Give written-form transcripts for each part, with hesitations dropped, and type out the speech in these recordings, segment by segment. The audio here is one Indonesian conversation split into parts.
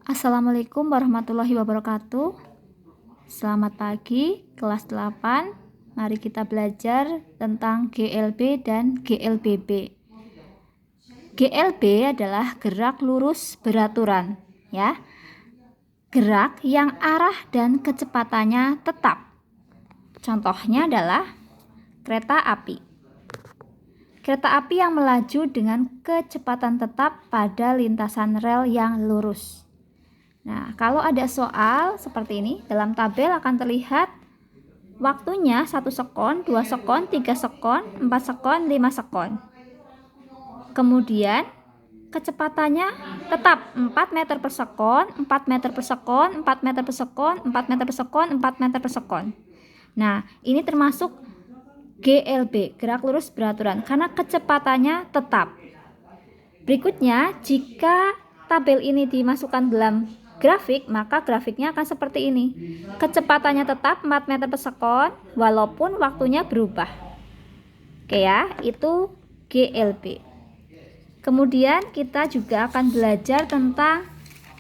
Assalamualaikum warahmatullahi wabarakatuh. Selamat pagi, kelas 8. Mari kita belajar tentang GLB dan GLBB. GLB adalah gerak lurus beraturan, ya. Gerak yang arah dan kecepatannya tetap. Contohnya adalah kereta api. Kereta api yang melaju dengan kecepatan tetap pada lintasan rel yang lurus. Nah, kalau ada soal seperti ini, dalam tabel akan terlihat waktunya 1 sekon, 2 sekon, 3 sekon, 4 sekon, 5 sekon. Kemudian kecepatannya tetap 4 meter per sekon, 4 meter per sekon, 4 meter per sekon, 4 meter per sekon, 4 meter per sekon. Nah, ini termasuk GLB, gerak lurus beraturan, karena kecepatannya tetap. Berikutnya, jika tabel ini dimasukkan dalam grafik, maka grafiknya akan seperti ini. Kecepatannya tetap 4 meter per sekon, walaupun waktunya berubah. Oke ya, itu GLB. Kemudian kita juga akan belajar tentang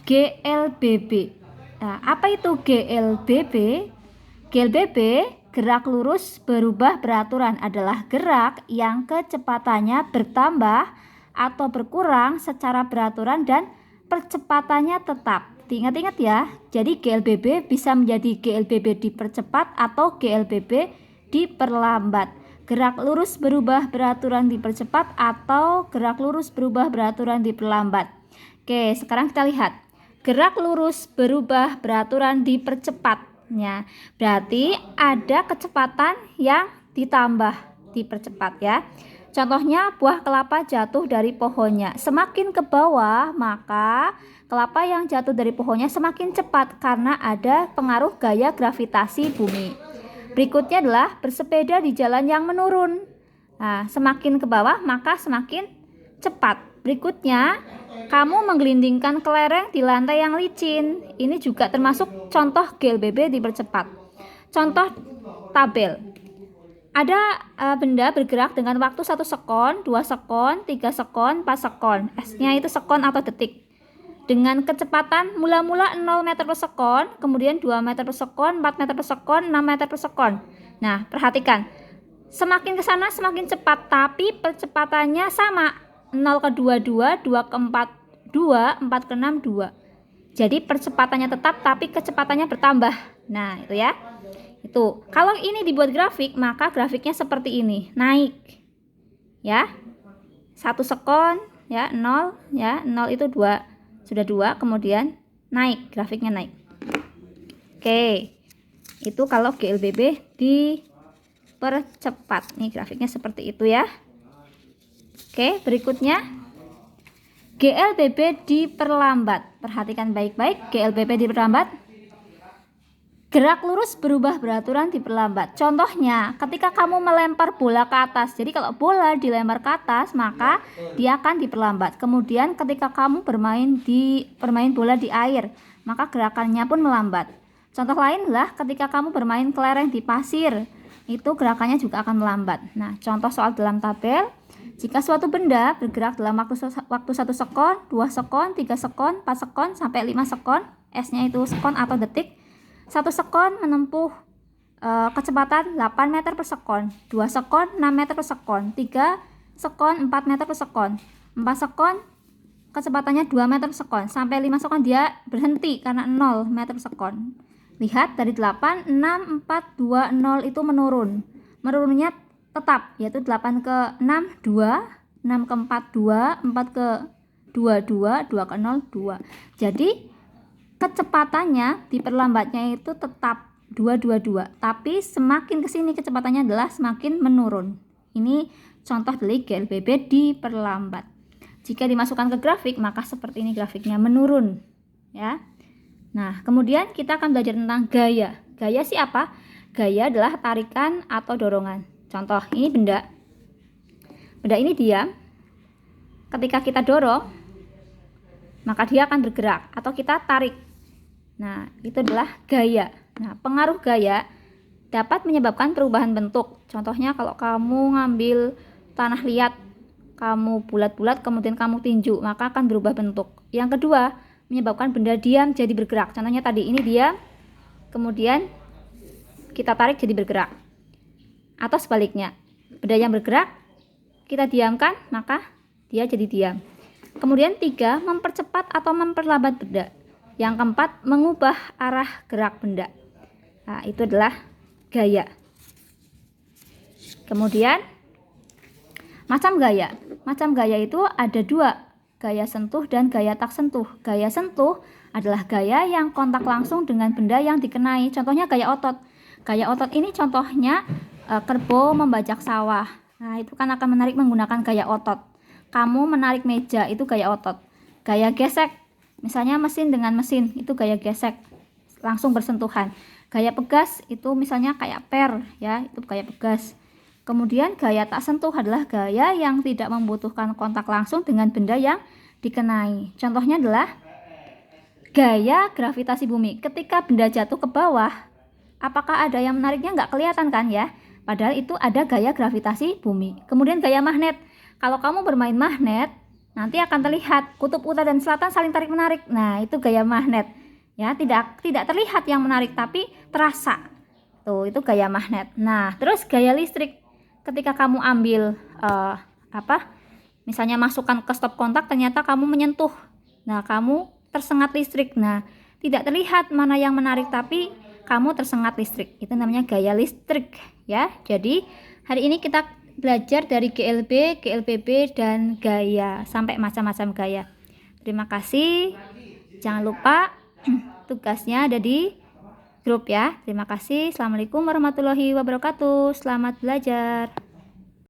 GLBB. Nah, apa itu GLBB? GLBB, gerak lurus berubah beraturan, adalah gerak yang kecepatannya bertambah atau berkurang secara beraturan dan percepatannya tetap. Diingat-ingat ya, jadi GLBB bisa menjadi GLBB dipercepat atau GLBB diperlambat. Gerak lurus berubah beraturan dipercepat atau gerak lurus berubah beraturan diperlambat. Oke, sekarang kita lihat. Gerak lurus berubah beraturan dipercepatnya. Berarti ada kecepatan yang ditambah, dipercepat ya. Contohnya buah kelapa jatuh dari pohonnya. Semakin ke bawah, maka kelapa yang jatuh dari pohonnya semakin cepat karena ada pengaruh gaya gravitasi bumi. Berikutnya adalah bersepeda di jalan yang menurun. Nah, semakin ke bawah maka semakin cepat. Berikutnya, kamu menggelindingkan kelereng di lantai yang licin. Ini juga termasuk contoh GLBB dipercepat. Contoh tabel. Ada benda bergerak dengan waktu 1 sekon, 2 sekon, 3 sekon, 4 sekon. S-nya itu sekon atau detik. Dengan kecepatan mula-mula 0 meter per sekon, kemudian 2 meter per sekon, 4 meter per sekon, 6 meter per sekon. Nah, perhatikan. Semakin ke sana semakin cepat, tapi percepatannya sama. 0 ke 2, 2, 2 ke 4, 2, 4 ke 6, 2. Jadi percepatannya tetap, tapi kecepatannya bertambah. Nah, itu ya. Itu, kalau ini dibuat grafik, maka grafiknya seperti ini, naik. Ya. 1 sekon, ya, 0, ya, 0 itu 2. Sudah 2, kemudian naik, grafiknya naik. Oke. Itu kalau GLBB dipercepat. Nih grafiknya seperti itu ya. Oke, berikutnya GLBB diperlambat. Perhatikan baik-baik, GLBB diperlambat. Gerak lurus berubah beraturan diperlambat. Contohnya, ketika kamu melempar bola ke atas. Jadi kalau bola dilempar ke atas, maka dia akan diperlambat. Kemudian ketika kamu bermain bola di air, maka gerakannya pun melambat. Contoh lain adalah ketika kamu bermain kelereng di pasir, itu gerakannya juga akan melambat. Nah, contoh soal dalam tabel, jika suatu benda bergerak dalam waktu 1 sekon, 2 sekon, 3 sekon, 4 sekon, sampai 5 sekon, S-nya itu sekon atau detik. 1 sekon menempuh kecepatan 8 meter per sekon, 2 sekon 6 meter per sekon, 3 sekon 4 meter per sekon, 4 sekon kecepatannya 2 meter per sekon, sampai 5 sekon dia berhenti karena 0 meter per sekon. Lihat dari 8, 6, 4, 2, 0 itu menurun. Menurunnya tetap, yaitu 8 ke 6, 2, 6 ke 4, 2, 4 ke 2, 2, 2 ke 0, 2. Jadi kecepatannya diperlambatnya itu tetap 222, tapi semakin kesini kecepatannya adalah semakin menurun. Ini contoh dari GLBB diperlambat. Jika dimasukkan ke grafik, maka seperti ini grafiknya, menurun ya. Nah, kemudian kita akan belajar tentang gaya. Gaya siapa? Gaya adalah tarikan atau dorongan. Contoh, ini benda ini diam. Ketika kita dorong, maka dia akan bergerak atau kita tarik. Nah, itu adalah gaya. Nah, pengaruh gaya dapat menyebabkan perubahan bentuk. Contohnya kalau kamu ngambil tanah liat, kamu bulat-bulat kemudian kamu tinju, maka akan berubah bentuk. Yang kedua, menyebabkan benda diam jadi bergerak. Contohnya tadi ini diam, kemudian kita tarik jadi bergerak. Atau sebaliknya, benda yang bergerak kita diamkan, maka dia jadi diam. Kemudian 3, mempercepat atau memperlambat benda. Yang keempat, mengubah arah gerak benda. Nah, itu adalah gaya. Kemudian macam gaya. Macam gaya itu ada 2, gaya sentuh dan gaya tak sentuh. Gaya sentuh adalah gaya yang kontak langsung dengan benda yang dikenai. Contohnya gaya otot. Gaya otot ini contohnya kerbau membajak sawah. Nah, itu kan akan menarik menggunakan gaya otot. Kamu menarik meja, itu gaya otot. Gaya gesek, misalnya mesin dengan mesin, itu gaya gesek, langsung bersentuhan. Gaya pegas itu misalnya kayak per, ya, itu gaya pegas. Kemudian gaya tak sentuh adalah gaya yang tidak membutuhkan kontak langsung dengan benda yang dikenai. Contohnya adalah gaya gravitasi bumi. Ketika benda jatuh ke bawah, apakah ada yang menariknya? Nggak kelihatan kan ya? Padahal itu ada gaya gravitasi bumi. Kemudian gaya magnet. Kalau kamu bermain magnet, nanti akan terlihat kutub utara dan selatan saling tarik menarik. Nah, itu gaya magnet. Ya, tidak terlihat yang menarik tapi terasa. Tuh, itu gaya magnet. Nah, terus gaya listrik. Ketika kamu ambil misalnya masukkan ke stop kontak, ternyata kamu menyentuh. Nah, kamu tersengat listrik. Nah, tidak terlihat mana yang menarik tapi kamu tersengat listrik. Itu namanya gaya listrik, ya. Jadi, hari ini kita belajar dari GLB, GLBB, dan gaya sampai macam-macam gaya. Terima kasih. Jangan lupa tugasnya ada di grup ya. Terima kasih. Assalamualaikum warahmatullahi wabarakatuh. Selamat belajar.